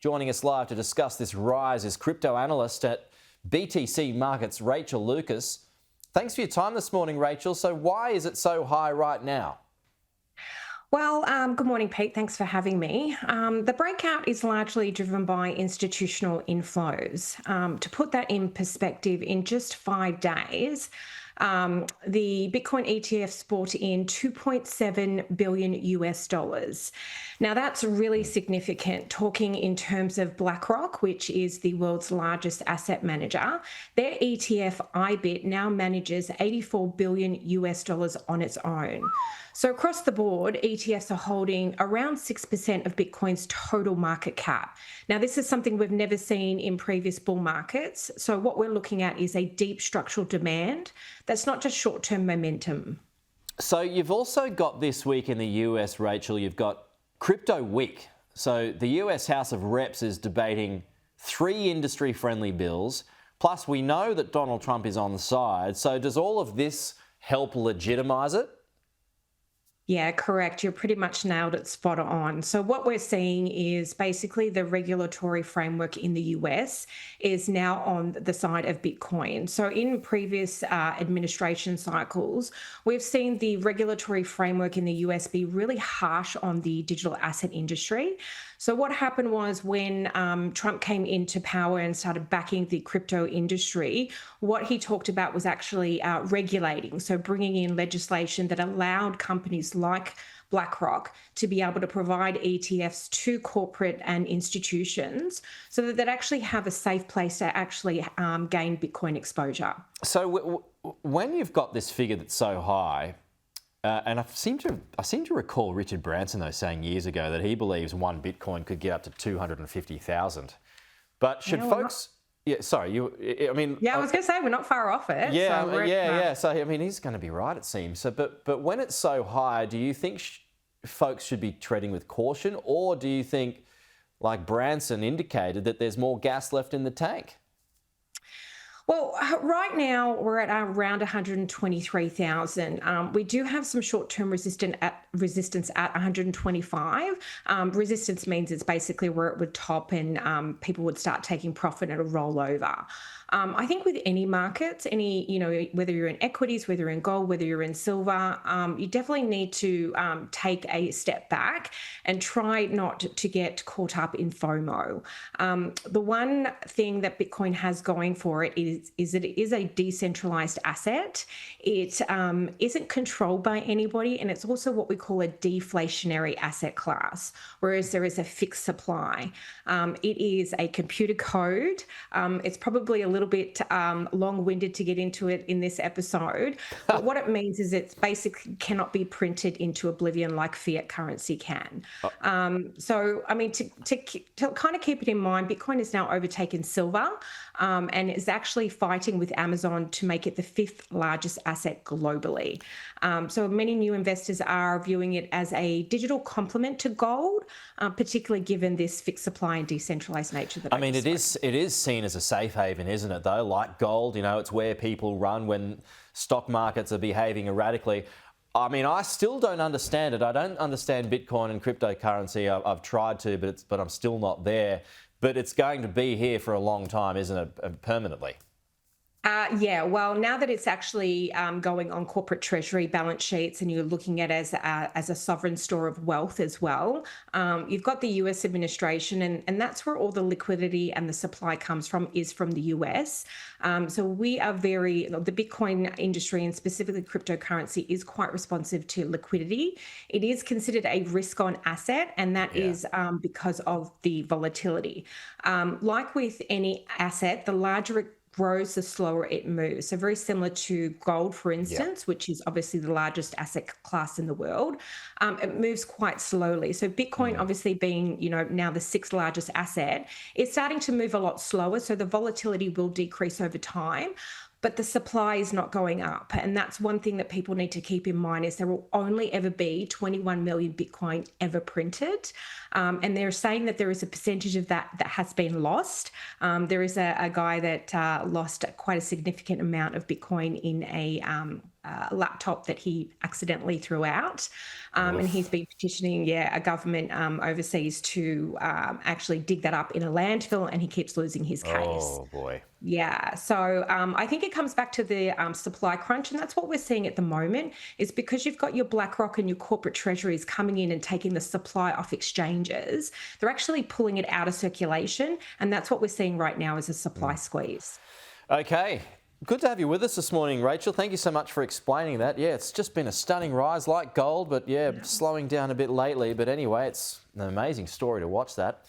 Joining us live to discuss this rise is crypto analyst at BTC Markets, Rachael Lucas. Thanks for your time this morning, Rachael. So why is it so high right now? Well, good morning, Pete. Thanks for having me. The breakout is largely driven by institutional inflows. To put that in perspective, in just 5 days, the Bitcoin ETFs brought in $2.7 billion US dollars. Now, that's really significant. Talking in terms of BlackRock, which is the world's largest asset manager, their ETF IBIT now manages $84 billion US dollars on its own. So across the board, ETFs are holding around 6% of Bitcoin's total market cap. Now, this is something we've never seen in previous bull markets. So what we're looking at is a deep structural demand that's not just short-term momentum. So you've also got this week in the US, Rachael, you've got Crypto Week. So the US House of Reps is debating 3 industry-friendly bills. Plus, we know that Donald Trump is on the side. So does all of this help legitimize it? Yeah, correct. You're pretty much nailed it spot on. So what we're seeing is basically the regulatory framework in the US is now on the side of Bitcoin. So in previous administration cycles, we've seen the regulatory framework in the US be really harsh on the digital asset industry. So what happened was when Trump came into power and started backing the crypto industry, what he talked about was actually regulating, so bringing in legislation that allowed companies like BlackRock to be able to provide ETFs to corporate and institutions so that they'd actually have a safe place to actually gain Bitcoin exposure. So when you've got this figure that's so high, and I seem to recall Richard Branson, though, saying years ago that he believes one Bitcoin could get up to 250,000. But should folks... Yeah, sorry, I mean... Yeah, I was going to say, we're not far off it. Yeah, so yeah. So, I mean, he's going to be right, it seems. So, but when it's so high, do you think folks should be treading with caution? Or do you think, like Branson indicated, that there's more gas left in the tank? Well, right now we're at around 123,000. We do have some short-term resistance at 125. Resistance means it's basically where it would top and people would start taking profit and it'll roll over. I think with any markets, whether you're in equities, whether you're in gold, whether you're in silver, you definitely need to take a step back and try not to get caught up in FOMO. The one thing that Bitcoin has going for it is that it is a decentralized asset. It isn't controlled by anybody, and it's also what we call a deflationary asset class, whereas there is a fixed supply. It is a computer code. It's probably a little bit long-winded to get into it in this episode, but what it means is it basically cannot be printed into oblivion like fiat currency can. So, I mean, to kind of keep it in mind, Bitcoin has now overtaken silver and is actually fighting with Amazon to make it the 5th largest asset globally. So many new investors are viewing it as a digital complement to gold, particularly given this fixed supply and decentralized nature that I mean, it is seen as a safe haven, isn't it, though? Like gold, it's where people run when stock markets are behaving erratically. I mean, I still don't understand it. I don't understand Bitcoin and cryptocurrency. I've tried to, but I'm still not there. But it's going to be here for a long time, isn't it, permanently? Yeah, well, now that it's actually going on corporate treasury balance sheets and you're looking at it as a sovereign store of wealth as well, you've got the US administration, and that's where all the liquidity and the supply comes from, is from the US. So we are the Bitcoin industry and specifically cryptocurrency is quite responsive to liquidity. It is considered a risk-on asset, and that is because of the volatility. Like with any asset, the larger it grows, the slower it moves. So very similar to gold, for instance, which is obviously the largest asset class in the world. It moves quite slowly. So Bitcoin, obviously being, now the 6th largest asset, is starting to move a lot slower. So the volatility will decrease over time. But the supply is not going up. And that's one thing that people need to keep in mind is there will only ever be 21 million Bitcoin ever printed. And they're saying that there is a percentage of that has been lost. There is a guy that lost quite a significant amount of Bitcoin in laptop that he accidentally threw out. And he's been petitioning, a government overseas to actually dig that up in a landfill, and he keeps losing his case. Oh, boy. Yeah, so I think it comes back to the supply crunch, and that's what we're seeing at the moment, is because you've got your BlackRock and your corporate treasuries coming in and taking the supply off exchanges, they're actually pulling it out of circulation, and that's what we're seeing right now is a supply squeeze. Okay. Good to have you with us this morning, Rachel. Thank you so much for explaining that. Yeah, it's just been a stunning rise like gold, but slowing down a bit lately. But anyway, it's an amazing story to watch that.